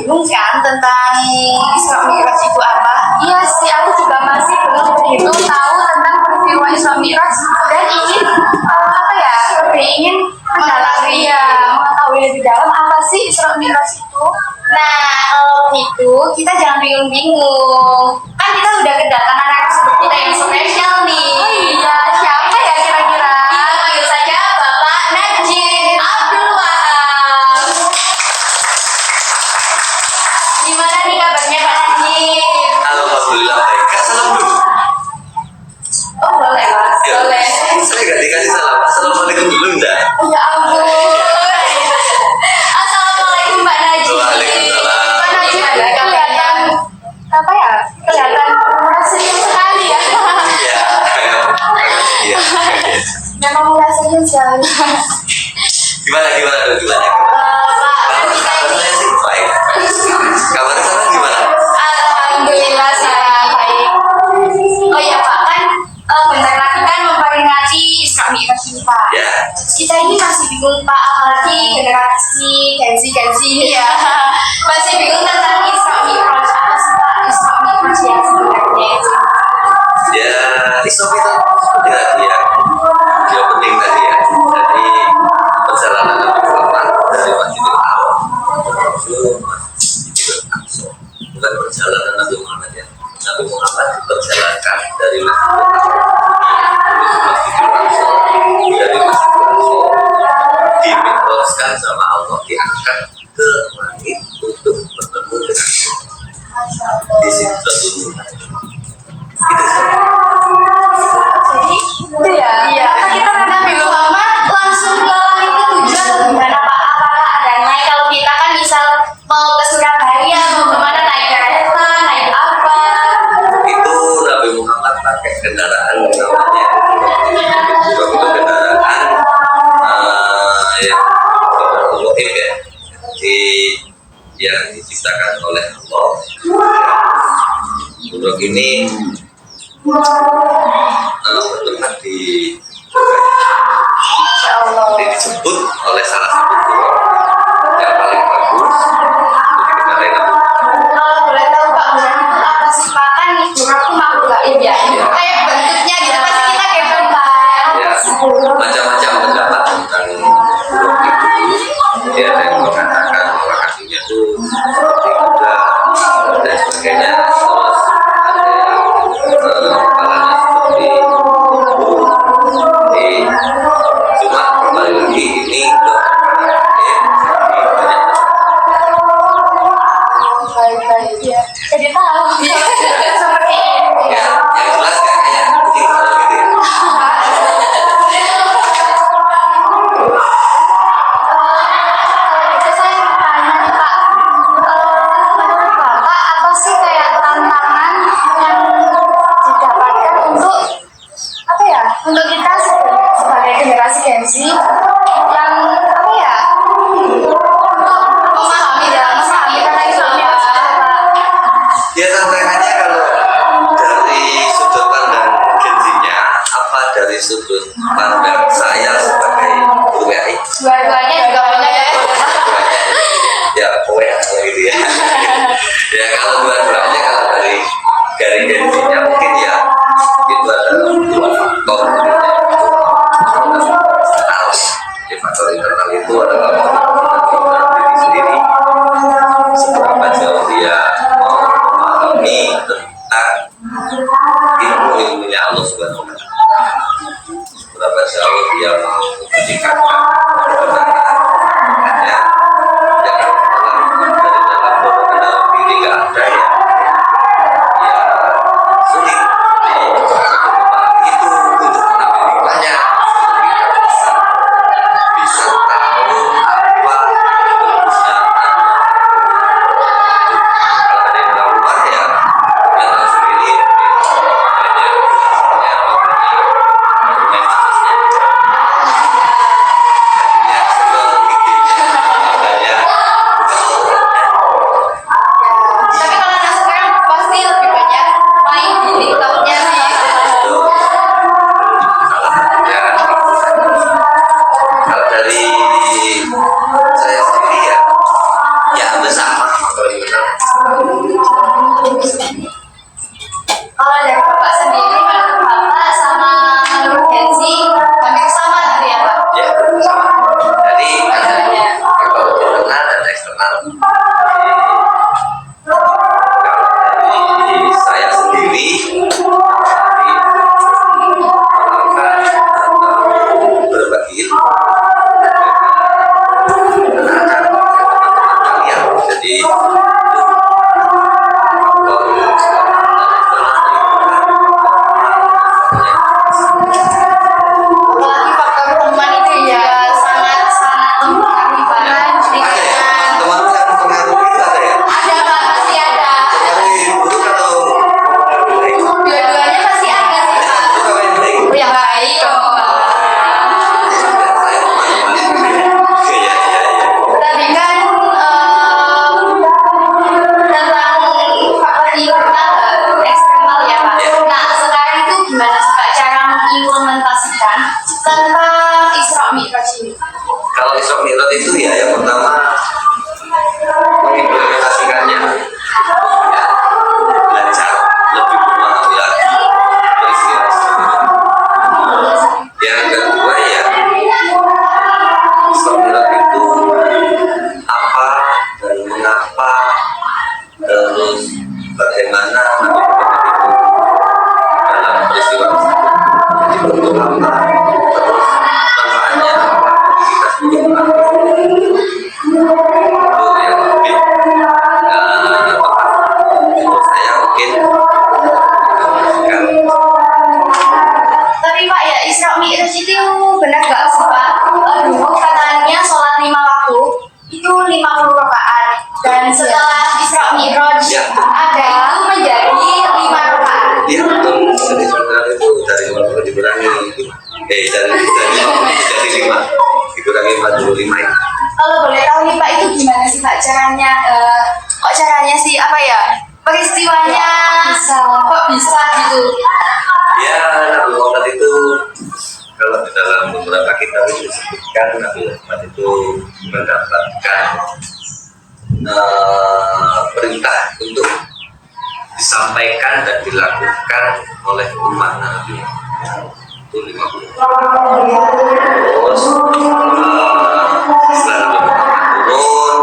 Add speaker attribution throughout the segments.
Speaker 1: bingung kan tentang Isra Mi'raj itu apa?
Speaker 2: Iya sih, aku juga masih belum begitu tahu tentang peristiwa Isra Mi'raj dan ingin lebih ingin mendalami mengetahui lebih dalam apa sih Isra Mi'raj itu.
Speaker 1: Nah, kalau gitu kita jangan bingung-bingung. Kan kita udah kedatangan narasumber kita yang spesial nih.
Speaker 2: Oh iya, siapa ya kira-kira?
Speaker 1: Kita panggil saja Bapak Najib Abdul Wahab. Gimana nih kabarnya Pak Najib?
Speaker 3: Alhamdulillah baik. Kak, salam dulu.
Speaker 1: Oh boleh Pak,
Speaker 3: Ya,
Speaker 1: boleh.
Speaker 3: saya gak dikasih salam. Assalamualaikum dulu enggak?
Speaker 1: Ya ampun. Assalamualaikum Pak Najib.
Speaker 3: Waalaikumsalam.
Speaker 1: Pak Najib ada
Speaker 2: Kelihatan apa ya? Kelihatan senyum sekali ya.
Speaker 3: Iya. Iya.
Speaker 2: Memang mulai senyum sekali.
Speaker 3: Gimana dulu gimana?
Speaker 1: Pak,
Speaker 3: Kabar
Speaker 1: kita ini
Speaker 3: saya sih baik. Kabar sana gimana?
Speaker 1: alhamdulillah saya baik. Oh iya Pak, kan bentar lagi kan memperingati Isra Mi'raj ini Pak.
Speaker 3: Ya.
Speaker 1: Kita ini masih bingung Pak, apalagi generasi Gen Z ini ya. Masih bingung tentang Isra Mi'raj. Apa sih Pak Isra Mi'raj yang sebenarnya itu?
Speaker 3: Ya, Islam itu seperti tadi ya. Dia penting tadi ya. Jadi perjalanan Nabi Muhammad dari Masjidil Haram menuju Masjidil Aqsa. Bukan perjalanan Nabi Muhammad ya. Nabi Muhammad diperjalankan dari Masjidil Haram menuju Masjidil Aqsa. Dari Masjidil Aqsa dimikroskan sama Allah, diangkat ke langit untuk bertemu dengan di Sidratul Muntaha. Gitu sih.
Speaker 1: Jadi
Speaker 2: Itu ya.
Speaker 1: iya, kita Nabi Muhammad langsung ke langit ketujuh atau gimana Pak? Apakah ada naik? Kalau kita kan misal mau ke Surabaya, mau kemana naik kereta, naik apa?
Speaker 3: Itu Nabi Muhammad pakai kendaraan namanya itu kendaraan yang otomotif ya, jadi yang diciptakan oleh Allah. Buruk ini bertempat di
Speaker 1: Insya Allah.
Speaker 3: dijemput oleh salah satu guru yang paling bagus untuk dikendarai Nabi.
Speaker 1: Kalau boleh tahu Pak, bulan itu apa sih Pak? Kan buruk itu makhluk gaib ya.
Speaker 3: Iya.
Speaker 1: Kayak bentuknya gitu pasti kita kepo Pak.
Speaker 3: Ya, macam-macam pendapat tentang buruk itu. Jadi ada yang mengatakan bahwa kakinya itu seperti kuda dan sebagainya. Terus ada yang kepalanya seperti burung. Jadi cuma kembali lagi ini ke
Speaker 2: Baik-baik ya. Jadi tahu.
Speaker 1: Seperti itu.
Speaker 3: ya, yang jelas kayak kucing kalau gitu ya.
Speaker 2: Itu saya mau tanya nih Pak, menurut Bapak apa sih kayak tantangan yang didapatkan untuk apa ya? Untuk kita sebagai generasi Gen Z yang apa ya? Memahami tentang Islam ya, Pak.
Speaker 3: Ya, tantangannya kalau dari sudut pandang Gen Z-nya, apa dari sudut pandang saya sebagai guru WI?
Speaker 1: Dua-duanya juga punya ya.
Speaker 3: Ya, pokoknya gitu ya. Ya, kalau dua-duanya, kalau dari Gen Z-nya mungkin ya itu adalah dua faktor. Internal. Jadi faktor internal itu adalah faktor diri sendiri. Seberapa jauh dia mau memahami tentang ilmu-ilmunya Allah Subhanahu wa Ta'ala. Seberapa jauh dia mau meningkatkan kebenarannya. Ya, kalau dari dalam diri nggak ada ya sulit. Jadi memahami itu untuk mengambil banyak. Bisa tahu apa kebenaran. Kalau kenal. Kalau dari saya sendiri melakukan atau berbagi ilmu dengan teman-teman kalian. Jadi
Speaker 2: Apalagi faktor teman itu ya sangat-sangat mempengaruhi Pak. Jadi
Speaker 3: ada ya
Speaker 2: kan
Speaker 3: teman yang pengaruh itu ada ya.
Speaker 2: ada Pak, pasti ada.
Speaker 3: Pengaruh buruk atau pengaruh baik?
Speaker 2: Dua-duanya pasti ada sih Pak.
Speaker 3: Itu apa yang baik?
Speaker 2: Oh, yang baik dong Pak.
Speaker 3: Iya.
Speaker 2: Tadi kan tentang faktor internal eksternal ya Pak.
Speaker 3: Ya.
Speaker 2: Nah sekarang itu gimana sih Pak cara mengimplementasikan tentang Isra Mi'raj ini?
Speaker 3: Kalau Isra Mi'raj itu ya yang pertama mengimplementasikannya ya, belajar lebih memahami lagi peristiwa sebenarnya. Yang kedua ya Isra Mi'raj itu apa dan mengapa, terus bagaimana Nabi Muhammad itu dalam peristiwa tersebut dibentuk apa, terus manfaatnya apa bagi kita sebagai umat. Itu yang mungkin tepat menurut saya mungkin
Speaker 2: Tapi Pak ya Isra Mi'raj itu benar gak sih Pak? Dulu katanya sholat 5 waktu itu 50 rakaat dan setelah Isra Mi'raj
Speaker 3: Ya.
Speaker 2: ada itu menjadi 5 rakaat.
Speaker 3: iya betul. Jadi sebenarnya itu dari 50 dikurangi dari 50 jadi 5 dikurangi 45 itu.
Speaker 2: Kalau boleh tahu nih Pak itu gimana sih Pak caranya? Kok caranya sih apa ya? Peristiwanya kok bisa gitu?
Speaker 3: Ya, Nabi Muhammad itu kalau di dalam beberapa kitab itu disebutkan Nabi Muhammad itu mendapatkan perintah untuk disampaikan dan dilakukan oleh umat Nabi itu 50. Terus setelah Nabi Muhammad turun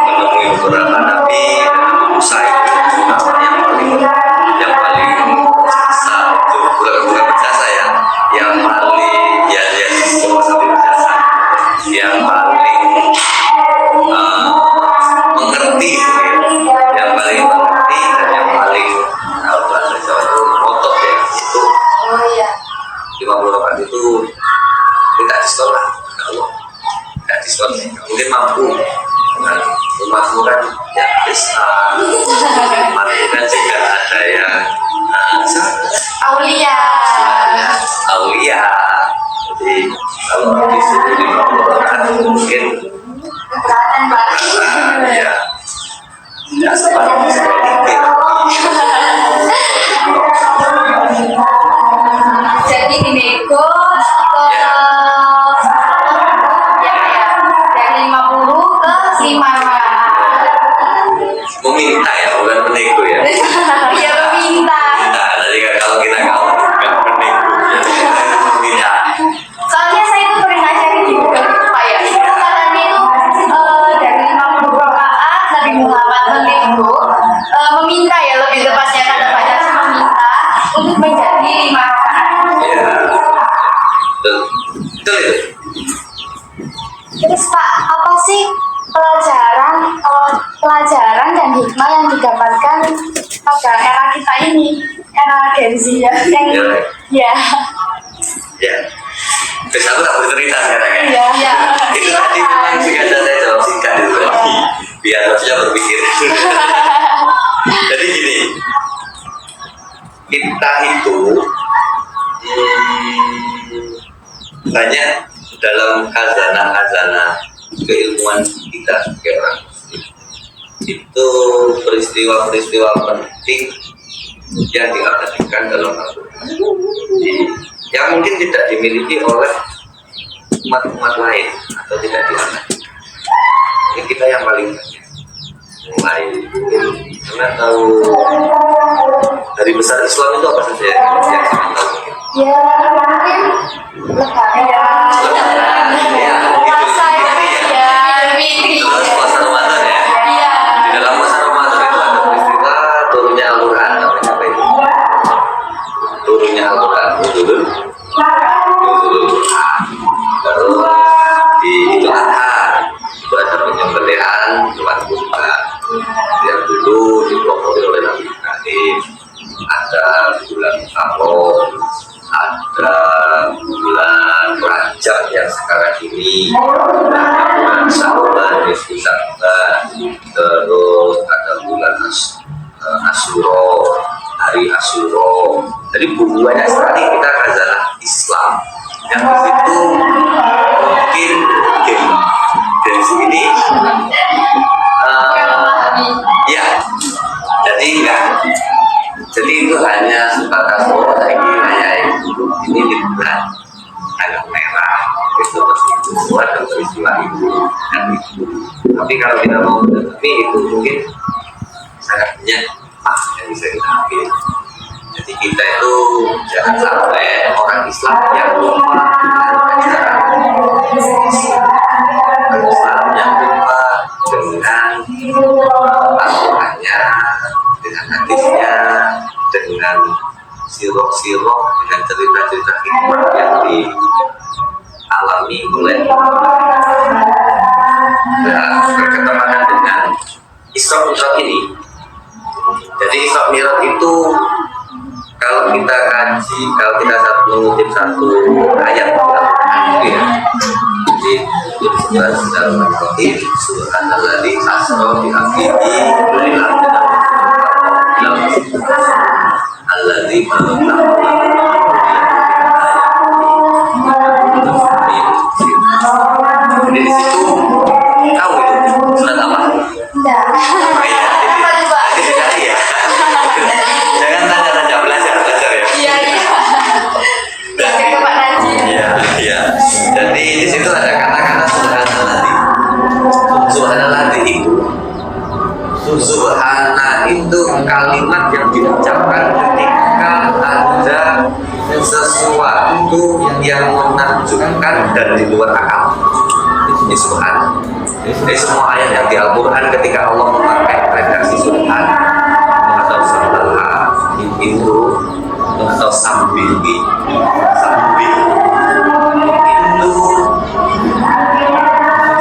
Speaker 3: menemui beberapa Nabi dan Nabi Musa itu namanya yang paling jasa itu bukan berjasa ya, yang paling ya semua sampai berjasa, yang paling mengerti ya, yang paling mengerti dan yang paling kalau bahasa Jawa itu ngotot ya itu
Speaker 2: Oh iya.
Speaker 3: 50 rakaat itu tidak diskon lah, kalau tidak diskon mungkin mampu. Nah, rumahmu kan ya bisa, rumahmu kan juga ada yang
Speaker 2: Aulia.
Speaker 3: Aulia. Jadi kalau disuruh 50 rakaat mungkin
Speaker 2: Keberatan Pak.
Speaker 3: ya ya seperti
Speaker 2: Jadi dinego ke
Speaker 3: Ya.
Speaker 2: ya dari 50 ke 5
Speaker 3: meminta ya, bukan menego ya.
Speaker 2: Dia meminta.
Speaker 3: Nah, jadi kalau kita kawan bukan menego, meminta.
Speaker 2: Soalnya saya itu pernah cari di Google gitu Pak ya. Itu katanya itu dari 50 rakaat Nabi Muhammad menego meminta ya lebih tepatnya kata Pak Yas meminta untuk menjadi 5 rakaat.
Speaker 3: Ya, betul itu.
Speaker 2: Terus Pak, apa sih pelajaran dan hikmah yang didapatkan pada era kita ini, era Gen Z ya? Ya.
Speaker 3: Ya, terus aku tak bercerita sekarang ya.
Speaker 2: Iya.
Speaker 3: Itu tadi memang sengaja saya jawab singkat itu tadi, biar maksudnya berpikir. Jadi gini, kita itu banyak dalam khazanah keilmuan kita sebagai orang Muslim. Itu peristiwa-peristiwa penting yang diabadikan dalam Al-Quran, yang mungkin tidak dimiliki oleh umat-umat lain atau tidak diabadikan. Ini kita yang paling banyak. Mulai karena tahu dari besar Islam itu apa saja yang kalian tahu mungkin?
Speaker 2: Ya, mungkin lebaran.
Speaker 3: Ya,
Speaker 2: Puasa
Speaker 3: itu
Speaker 2: ya.
Speaker 3: terus puasa Ramadan. hewan kurban yang dulu dipromoti oleh Nabi Ibrahim. Ada bulan Muharram, ada bulan Rajab yang sekarang ini, ada bulan Syawal, Nisfu Sya'ban, terus ada bulan Asyura, hari Asyura. Jadi banyak sekali kita khazanah Islam yang di situ mungkin dari sini ya, jadi enggak. Jadi itu hanya sebatas dari wilayah itu ini liburan tanggal merah itu buat dan peristiwa itu dan itu. Tapi kalau kita mau tapi itu mungkin sangat banyak yang bisa kita ambil. Jadi kita itu jangan sampai orang Islam yang lupa dengan ajaran Islam yang lupa dengan aturannya, dengan hadisnya, dengan sirok-sirok, dengan cerita-cerita hikmah yang dialami oleh berketepatan dengan Isra Mi'raj ini. Jadi Isra Mi'raj itu kalau kita kaji, kalau kita mengutip satu ayat itu ya, jadi disebut dalam Al-Qur'an Subhanalladzi asra bi 'abdihi alladzi Jadi di situ tahu itu surat apa?
Speaker 2: Enggak.
Speaker 1: Apa coba?
Speaker 3: Sekali ya. Jangan tanya-tanya belajar ya.
Speaker 1: Iya. Jangan ke Pak Najib.
Speaker 3: Iya. Jadi di situ ada kata-kata subhanalladzi. Subhanalladzi Subhana itu kalimat yang diucapkan ketika ada sesuatu yang menakjubkan dan di luar akal. Ini subhan. Jadi semua ayat yang di Al-Quran ketika Allah memakai redaksi subhan atau subhanallah itu atau sambil itu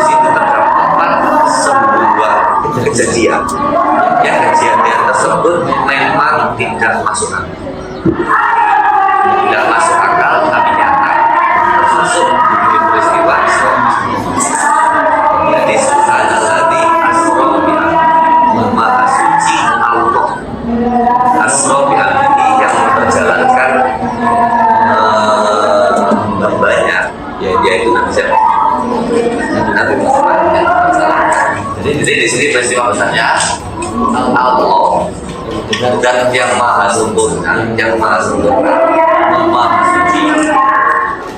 Speaker 3: situ terdapat sebuah kejadian yang kejadian tersebut memang tidak masuk akal, tapi nyata termasuk di peristiwa Isra. Jadi subhanalladzi asra bi'abdihi, maha suci Allah asra bi'abdihi yang memperjalankan hambanya, yaitu Nabi siapa? Nabi Muhammad. Jadi di sini peristiwa besarnya Allah dan yang maha sempurna, maha suci,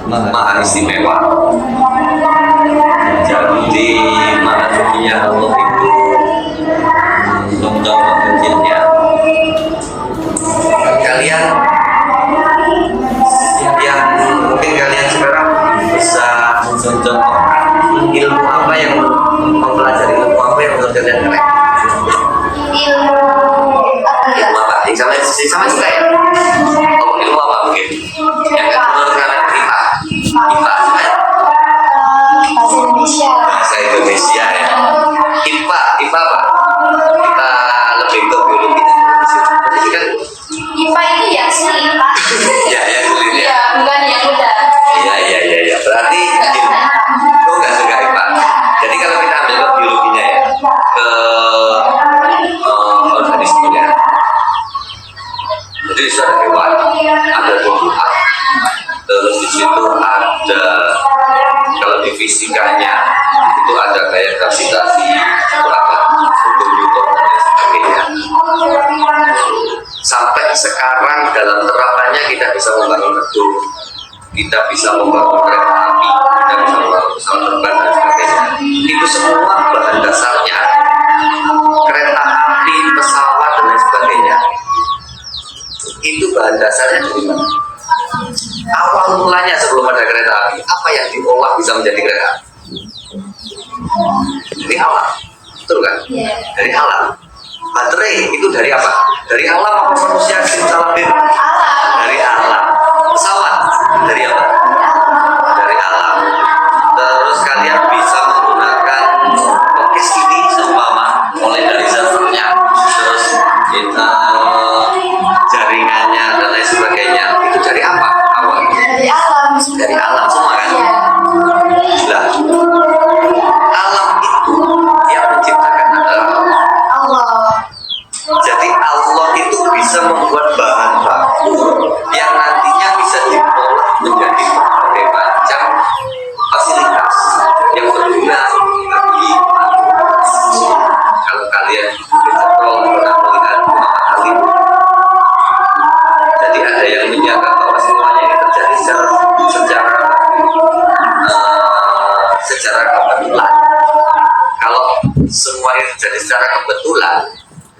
Speaker 3: maha istimewa. Jadi maha sucinya Allah itu contoh kecilnya kalian yang mungkin kalian sekarang bisa mencontohkan ilmu apa yang mempelajari ilmu apa yang menurut kalian keren? Ilmu apa? Sama juga ya? Oh, ilmu apa mungkin? Yang menurut kalian IPA? IPA apa ya?
Speaker 2: Bahasa Indonesia.
Speaker 3: Bahasa Indonesia ya. IPA apa? Kita lebih ke biologi dan fisika kan?
Speaker 1: IPA itu ya sulit Pak.
Speaker 3: Ya, yang sulit ya.
Speaker 1: Iya, bukan yang mudah.
Speaker 3: Iya. Berarti kok nggak suka IPA? Jadi kalau kita ambil ke biologinya ya, ke organismenya. Jadi itu ada hewan, ada tumbuhan, terus di situ ada kalau di fisikanya itu ada kayak gravitasi, berapa hukum Newton dan lain sebagainya. Sampai sekarang dalam terapannya kita bisa membangun gedung, kita bisa membangun kereta api, kita bisa membangun pesawat terbang dan sebagainya. Itu semua bahan dasarnya kereta api, pesawat dan lain sebagainya. Itu bahan dasarnya dari mana? Awal mulanya sebelum ada kereta api, apa yang diolah bisa menjadi kereta api? Dari alam, betul kan? Dari alam. Baterai itu dari apa? Dari alam apa manusia simsalabim? Dari alam. Pesawat dari apa? Dari alam. Terus kalian bisa menggunakan rokis ini kalian dicetrol pernah melihat Muhammad Ali? Jadi ada yang menyangka bahwa semuanya ini terjadi secara kebetulan. Kalau semua ini terjadi secara kebetulan,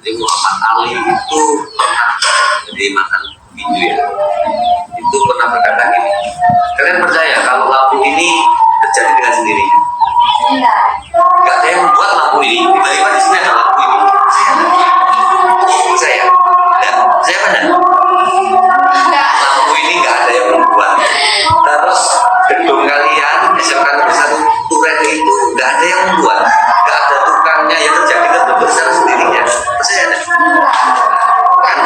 Speaker 3: jadi Muhammad Ali itu pernah jadi makan video ya, itu pernah berkata gini, kalian percaya kalau lampu ini terjadi dengan sendirinya?
Speaker 2: Enggak.
Speaker 3: Gak ada yang membuat lampu ini, tiba-tiba di sini ada lampu ini. Saya, saya mana?
Speaker 2: Enggak.
Speaker 3: Lampu ini gak ada yang membuat. Terus gedung kalian SMK Negeri 1 Duren itu gak ada yang membuat, gak ada tukangnya, yang terjadi kan bentuk secara sendirinya. Percaya ada? Kan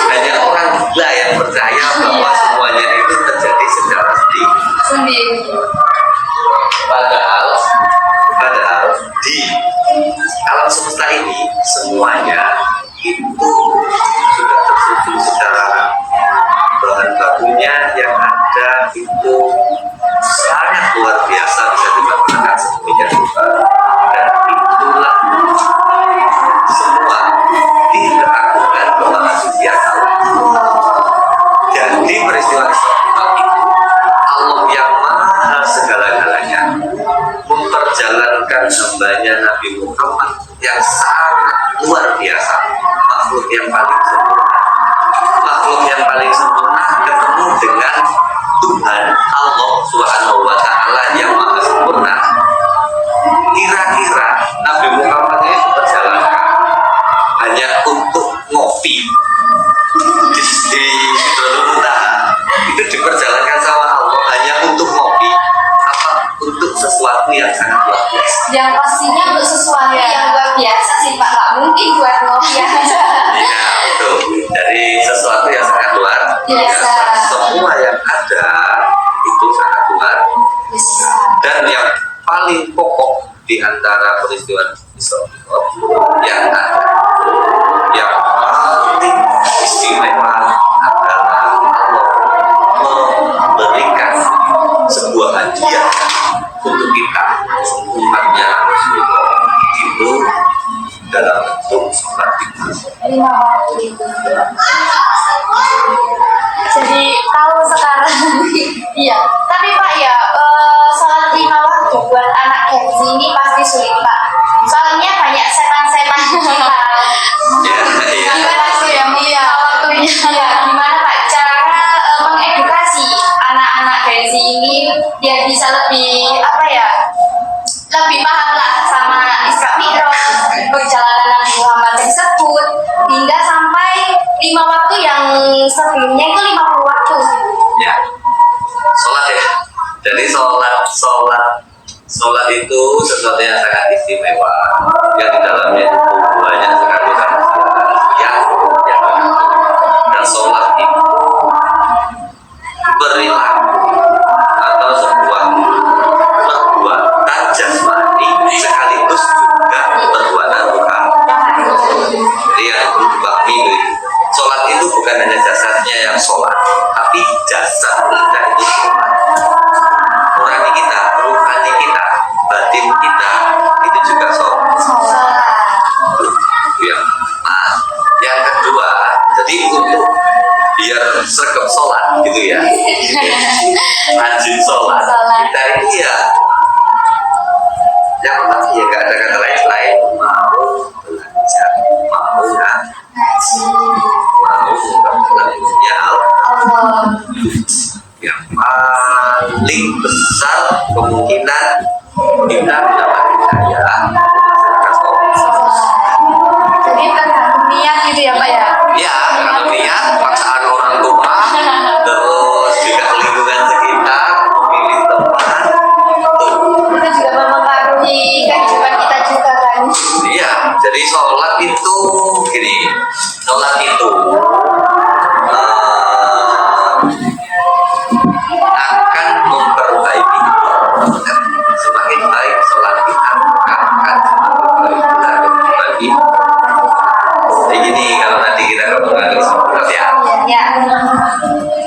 Speaker 3: hanya orang gila yang percaya bahwa semuanya itu terjadi secara
Speaker 2: Sendiri.
Speaker 3: Padahal di alam semesta ini semuanya itu sudah tersusun secara bahan bakunya yang ada itu sangat luar biasa, bisa dilakukan sedemikian rupa, dan itulah semua dilakukan bahwa manusia tahu. Jadi peristiwa Isra itu Allah yang maha segala-galanya memperjalankan hambanya Nabi Muhammad yang sangat luar biasa, makhluk yang paling sempurna ketemu dengan Tuhan Allah Subhanahu wa Ta'ala yang maha sempurna. Kira-kira Nabi Muhammad ini diperjalankan hanya untuk ngopi di Muntaha, itu diperjalankan sama Allah hanya untuk ngopi apa untuk sesuatu yang sangat luar biasa?
Speaker 2: Yang pastinya untuk sesuatu yang luar biasa sih Pak, nggak mungkin buat ngopi aja.
Speaker 3: Ya betul, dari sesuatu yang sangat luar biasa. Semua yang ada itu sangat luar biasa. Dan yang paling pokok di antara peristiwa Isra yang ada, yang paling istimewa adalah Allah memberikan sebuah hadiah untuk kita umatnya Rasulullah itu dalam bentuk sholat kita.
Speaker 2: Jadi tahu sekarang. Iya. Tapi Pak ya, sholat 5 waktu buat anak Gen Z ini pasti sulit Pak. Soalnya banyak setan-setan kita. Gimana sih ya mulia waktunya? Ya, gimana Pak cara mengedukasi anak-anak Gen Z ini biar bisa lebih lebih paham lah sama Isra Mi'raj, perjalanan Nabi Muhammad tersebut, hingga sampai 5 waktu yang sebelumnya itu 50 waktu.
Speaker 3: Ya, sholat ya. Jadi sholat itu sesuatu yang sangat istimewa, yang di dalamnya itu banyak sekali yang dan sholat itu perilaku atau sebuah perbuatan jasmani sekaligus juga perbuatan rohani. Jadi yang perlu dipahami, sholat itu bukan hanya jasadnya yang sholat, tapi jasad kita itu sholat. Nurani kita, rohani kita, batin kita itu juga sholat. Itu yang kedua, jadi untuk biar sergap sholat gitu ya, rajin sholat kita ini ya, yang pertama ya gak ada kata lain selain mau belajar, mau memperkenalkannya Allah. Yang paling besar kemungkinan kita mendapat hidayah masyarakat sholat.
Speaker 2: Jadi tergantung niat gitu ya Pak ya?
Speaker 3: Ya, kalau niat, paksaan orang tua, terus juga lingkungan sekitar, memilih teman,
Speaker 2: Itu juga mempengaruhi kehidupan kita juga kan?
Speaker 3: iya. Jadi sholat itu gini, sholat itu akan memperbaiki kita. Semakin baik sholat kita akan memperbaiki. Jadi gini, kalau nanti kita kembali sholat ya.
Speaker 2: Ya.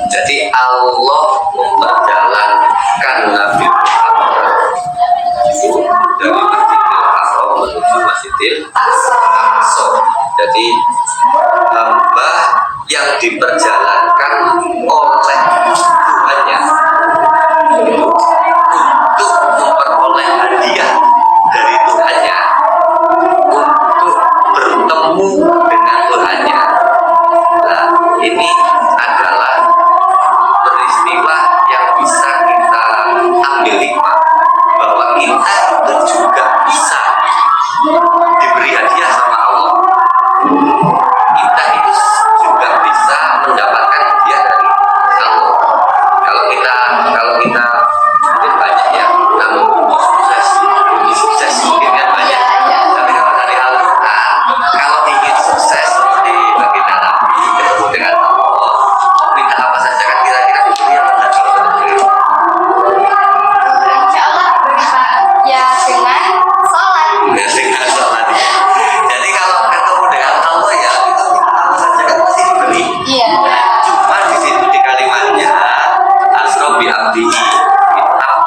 Speaker 3: Jadi Allah memperjalankan Nabi Muhammad itu dari Masjidil Haram menuju Masjidil
Speaker 2: Aqsa.
Speaker 3: masuk. Jadi hamba yang diperjalankan oleh Tuhannya untuk memperoleh hadiah dari Tuhannya, untuk bertemu dengan Tuhannya. Nah, ini adalah peristiwa yang bisa kita ambil hikmah bahwa kita itu juga bisa diberi hadiah sama Allah. Kita itu juga bisa mendapatkan hadiah dari Allah. Kalau kita mungkin banyak ya, namun sukses mungkin kan banyak. Tapi kalau dari Al-Quran, kalau ingin sukses seperti baginda Nabi ketemu dengan Allah, minta apa saja kan kira-kira diberi apa enggak kalau betul.
Speaker 2: Insya Allah beri Pak. Ya dengan sholat.
Speaker 3: Dengan sholat. Jadi kalau ketemu dengan Allah ya kita minta apa saja kan pasti diberi.
Speaker 2: Iya.
Speaker 3: Cuma di situ di kalimatnya asra bi abdihi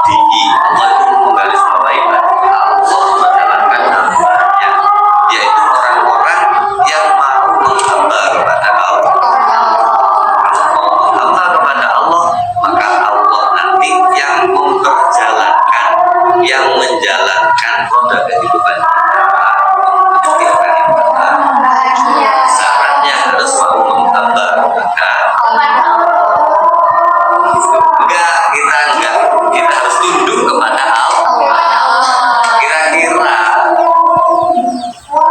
Speaker 3: Allah itu menggarisbawahi Allah menjalankan hambanya, yaitu orang-orang yang mau menghamba kepada Allah. Kalau mau menghamba kepada Allah, maka Allah nanti yang memperjalankan, yang menjalankan roda kehidupan kita.
Speaker 2: Bahagia.
Speaker 3: Syaratnya harus mau menghamba kepada enggak, kita harus tunduk kepada Allah. Kira-kira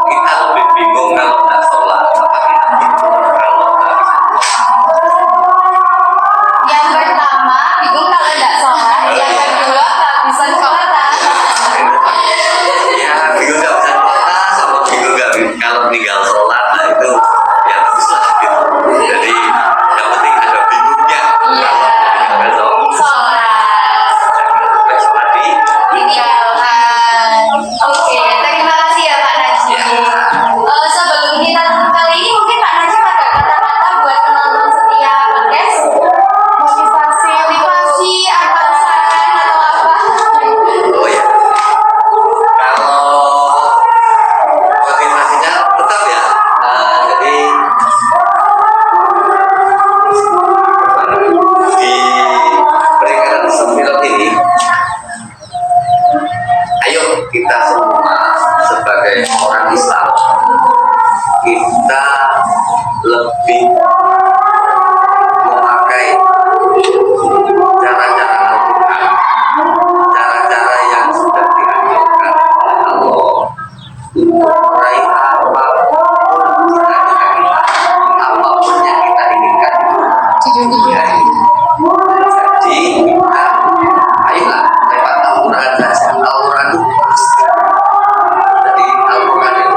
Speaker 3: kita lebih bingung kalau tidak sholat, apa kita bingung kalau nggak bisa
Speaker 2: Yang pertama, bingung kalau tidak sholat. Yang kedua, tak bisa sholat.
Speaker 3: ya bingung nggak bisa sholat sama bingung nggak kalau tinggal sholat, nah itu ya bagus lah gitu. Jadi yang penting ada bingungnya.
Speaker 2: Iya.
Speaker 3: Kalau
Speaker 2: Sholat.
Speaker 3: sampai sholat
Speaker 2: Ditinggalkan. Oke, terima kasih ya Pak Najib.
Speaker 3: Ya.
Speaker 2: Sebelum kita tutup kali ini, mungkin Pak Najib ada kata-kata buat penonton setia podcast? Motivasi atau saran atau apa?
Speaker 3: Oh ya, kalau motivasinya tetap ya. Jadi di peringatan sembilan ini, ayo kita semua sebagai orang Islam, kita lebih memakai cara-cara Al-Quran, cara-cara yang sudah dianjurkan oleh Allah untuk meraih apapun yang kita inginkan
Speaker 2: Di dunia.
Speaker 3: jadi kita ayolah lewat Al-Quran saja. Al-Quran itu pasti, jadi Al-Quran itu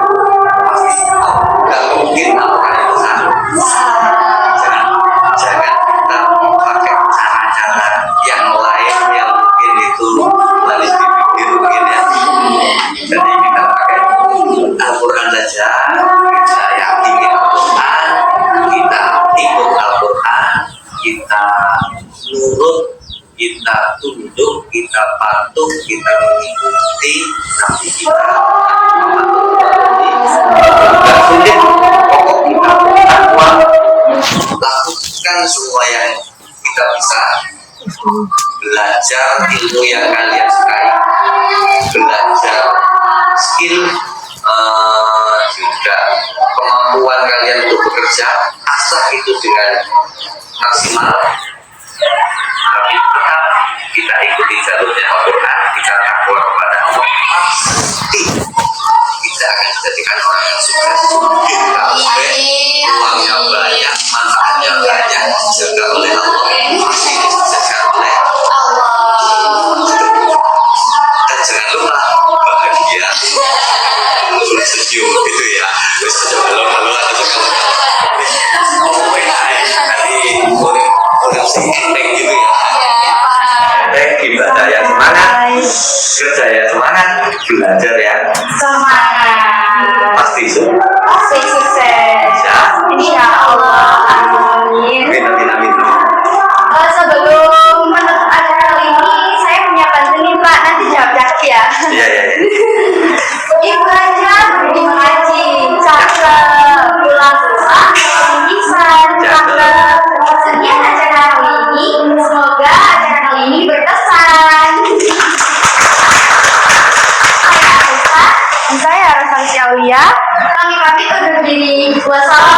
Speaker 3: pasti nggak mungkin Al-Quran itu salah. Jangan kita pakai cara-cara yang lain yang mungkin itu manis dipikir mungkin ya. Jadi kita pakai Al-Quran saja. Kita yakini Al-Quran, kita ikut Al-Quran, kita nurut, kita tunduk, kita patuh, kita mengikuti Nabi kita Nggak sulit, pokok kita bertakwa, lakukan semua yang kita bisa, belajar ilmu yang kalian sukai, belajar skill, juga kemampuan kalian untuk bekerja, asah itu dengan maksimal. Tapi tetap kita ikuti jalurnya Al-Quran, kita takwa kepada Allah, pasti kita akan dijadikan orang yang sukses. Kita uangnya banyak, manfaatnya banyak, dijaga oleh Allah, pasti disukseskan oleh dan jangan lupa bahagia, senyum gitu ya. Terus halo atau dari orang sih enteng gitu ya. Enteng, ibadah yang semangat, kerja yang semangat, belajar yang
Speaker 2: Semangat.
Speaker 3: pasti sukses.
Speaker 2: Pasti sukses. Insya Allah. Amin.
Speaker 3: Amin.
Speaker 2: Sebelum menutup acara kali ini, saya punya pantun nih Pak. Nanti jawab cakep ya.
Speaker 3: Iya.
Speaker 2: Ibu Haja, Ibu Haji, cakep Kami pamit undur diri. Wassalamualaikum